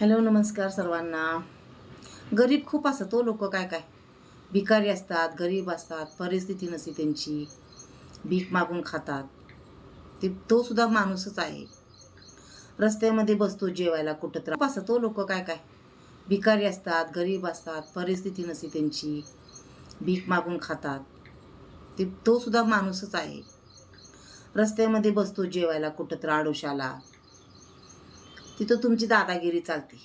Hello नमस्कार सर्वांना। गरीब खूप असतात तो लोक काय काय भिकारी असतात, गरीब असतात, परिस्थिती नसते त्यांची, भीक मागून खातात। तो सुद्धा माणूसच आहे। रस्त्यामध्ये बसतो जेवायला कुठं तर असतात तो लोक काय काय भिकारी असतात, गरीब असतात, परिस्थिती नसते त्यांची, भीक मागून खातात। तो सुद्धा माणूसच आहे। रस्त्यामध्ये बसतो जेवायला कुठं तर आडोशाला, तिथं तुमची दादागिरी चालते,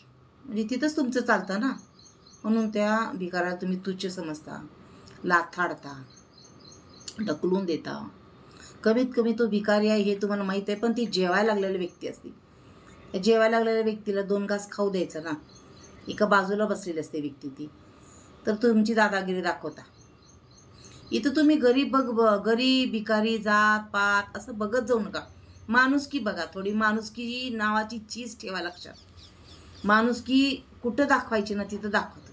म्हणजे तिथंच तुमचं चालतं ना। म्हणून त्या भिकाऱ्याला तुम्ही तुच्छ समजता, लाथाडता, ढकलून देता। कमीत कमी तो भिकारी आहे हे तुम्हाला माहीत आहे, पण ती जेवायला लागलेली व्यक्ती असते। त्या जेवायला लागलेल्या व्यक्तीला 2 घास खाऊ द्यायचं ना। एका बाजूला बसलेली असते व्यक्ती ती, तर तुमची दादागिरी दाखवता। इथं तुम्ही गरीब भिकारी जात पात असं बघत जाऊ नका। माणुसकी बघा, थोडी माणुसकी नावाची चीज ठेवा लक्षात। माणुसकी कुठं दाखवायची ना तिथं दाखवतो।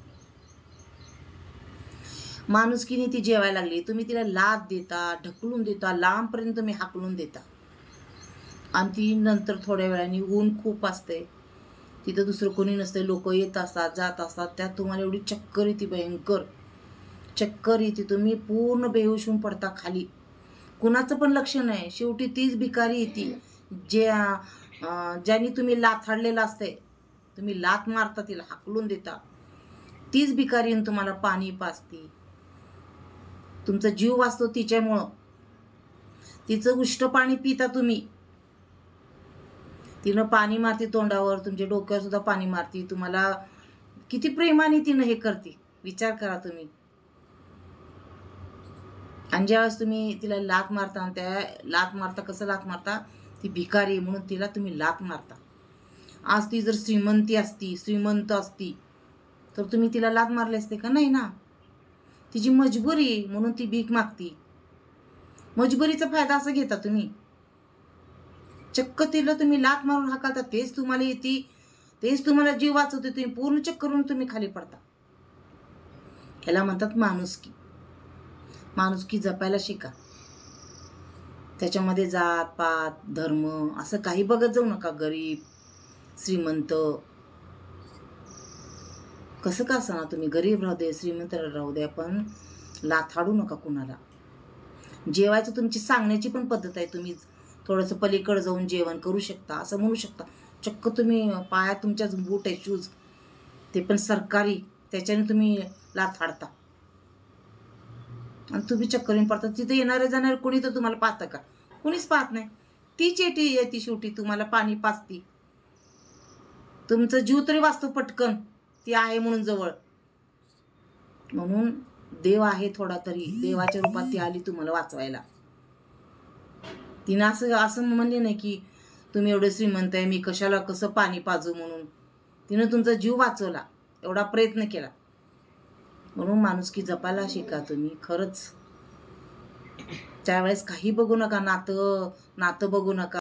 माणुसकीने ती जेवायला लागली, तुम्ही तिला लाथ देता, ढकलून देता, लांबपर्यंत तुम्ही हाकलून देता। आणि ती नंतर थोड्या वेळाने ऊन खूप असते, तिथं दुसरं कोणी नसते, लोक येत असतात जात असतात, त्यात तुम्हाला एवढी चक्कर येते, भयंकर चक्कर येते, तुम्ही पूर्ण बेहोश होऊन पडता खाली। कुणाचं पण लक्ष नाही, शेवटी तीच भिकारी येते ज्याने तुम्ही लाथाडलेलं असते, तुम्ही लाथ मारता, तिला हाकलून देता, तीच भिकारी तुम्हाला पाणी पाजते। तुमचा जीव वाचतो तिच्यामुळं, तिचं उष्ट पाणी पिता तुम्ही। तिनं पाणी मारते तोंडावर, तुमच्या डोक्यावर सुद्धा पाणी मारते, तुम्हाला किती प्रेमाने तिनं हे करते विचार करा तुम्ही। आणि ज्यावेळेस तुम्ही तिला लाथ मारता, त्या लाथ मारता कसं लाथ मारता, ती भिकारी म्हणून तिला तुम्ही लाथ मारता। आज ती जर श्रीमंत असती तर तुम्ही तिला लाथ मारली असते का? नाही ना। तिची मजबुरी म्हणून ती भीक मागती, मजबुरीचा फायदा असं घेता तुम्ही। चक्क तिला तुम्ही लाथ मारून हाकलता, तेच तुम्हाला येते, तेच तुम्हाला जीव वाचवते, तुम्ही पूर्ण चक्करून तुम्ही खाली पडता। ह्याला म्हणतात माणुसकी। माणुसकी जपायला शिका। त्याच्यामध्ये जात पात धर्म असं काही बघत जाऊ नका। गरीब श्रीमंत कसं का असणार, तुम्ही गरीब राहू दे, श्रीमंत राहू दे, पण लाथाडू नका कुणाला। जेवायचं तुमची सांगण्याची पण पद्धत आहे, तुम्ही थोडंसं पलीकडे जाऊन जेवण करू शकता असं म्हणू शकता। चक्क तुम्ही पायात तुमच्या बूट आहे, शूज, ते पण सरकारी, त्याच्याने तुम्ही लाथाडता आणि तुम्ही चक्करीन पडता। तिथे येणारे जाणारे कोणी तर तुम्हाला पाहतं का? कोणीच पाहत नाही। ती चेटी येते शेवटी तुम्हाला पाणी पाजती, तुमचा जीव तरी वाचतो पटकन, ती आहे म्हणून जवळ। म्हणून देव आहे थोडा तरी, देवाच्या रूपात ती आली तुम्हाला वाचवायला। तिनं असं म्हणले नाही की तुम्ही एवढे श्रीमंत आहे, मी कशाला कसं पाणी पाजू म्हणून। तिनं तुमचा जीव वाचवला, एवढा प्रयत्न केला। म्हणून माणुसकी जपायला शिका तुम्ही खरंच। त्यावेळेस काही बघू नका, नातं बघू नका।